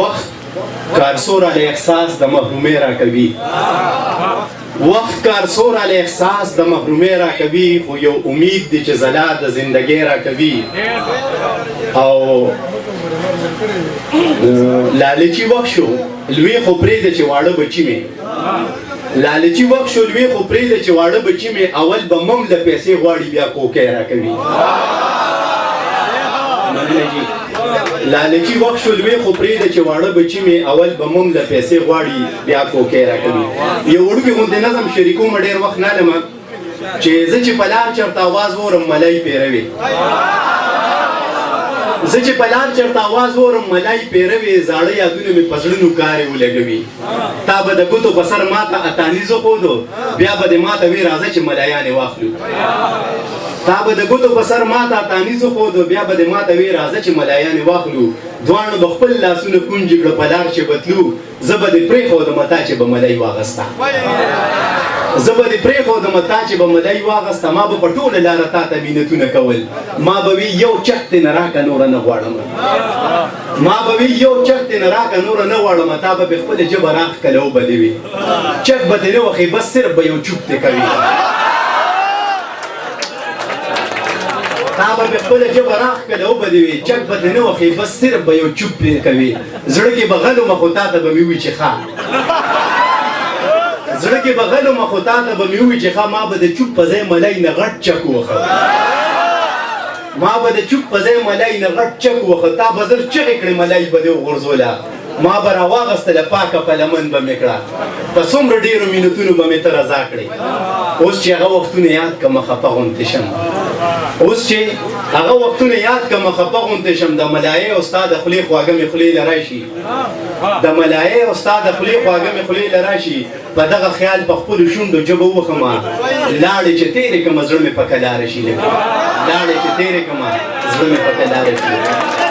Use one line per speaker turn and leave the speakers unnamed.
وخت کارسوره له احساس د محرومۍ راکوي وخت کارسوره له احساس د محرومۍ راکوي خو یو امید دی چې ځلا د زندګۍ راکوي او لالچي وخت شو لوی خو پرېږده چې واړه بچي مې لالچي وخت شو لوی خو پرېږده چې واړه بچي مې اول به مم له پیسې غواړي بیا کوکی راکوي لالچي وخت شو لوی خو پرېږده چې واړه بچي مې اول به مم له پیسې غواړي بیا کوکی راکوي یو وړوکی غوندې نظم شریکومه ډېر وخت نه لمه چې زه چې په لار چېرته اواز وورم ملای پیروي زه چې په لار چېرته اواز وورم ملای پیروي زاړه یادونه مې په زړه نوکارې ولګوي تا به د ګوتو په سر ماته اتانیزه ښودو بیا به دې ماته وی راځه چې ملایانې واخلو تا به د ګوتو په سر ماته اتانیزه ښودو بیا به دې ماته وی راځه چې ملایانې واخلو دواړو به خپل لاسونه کونجې کړه په لار چې به تلو زه به دې پرېښودم تا چې به ملای واغسته زه به دې پرېښودم تا چې به ملای واغسته ما به په ټوله لاره تا ته مینتونه کول ما به وي یو چک دې نه راکړه نوره نه غواړم ما به وي یو چک دې نه راکړه نوره نه غواړم تا به مې خپله ژبه راښکله وبلې وي چک به دې نه وخی بس صرف به یو چوپ دې کوي تا به مې خپله ژبه راښکله وبلې وي چک به دې نه وخی بس صرف به یو چوپ دې کوي زړه کې به غلومه خو تا ته به مې وي چې ښه زړه کې به غلومه خو تا ته به مې ووي چې ښه ما به د چوپ په ځای ملای نه غټ چک وخه ما به د چوپ په ځای ملای نه غټ چک وخه تا به زر چغې کړې ملای به دې وغورځوله ما به راواغستله پاکه په لمن به مې کړه په څومره ډېرو مینتونو به مې ته رضا کړې اوس چې هغه وختونه یاد کړمه خفه غوندې شم اوس چې هغه وختونه یاد کړمه خفه غوندې شم د ملایې او ستا د خولې خواږه مې خولې له راشي د ملایې او ستا د خولې خواږه مې خولې له راشي په دغه خیال په خپلو شونډو ژبه ووښمه لاړې چې تېرې کړمه زړه مې په کلاره شي لاړې چې تېرې کړمه زړه مې په کلاره شي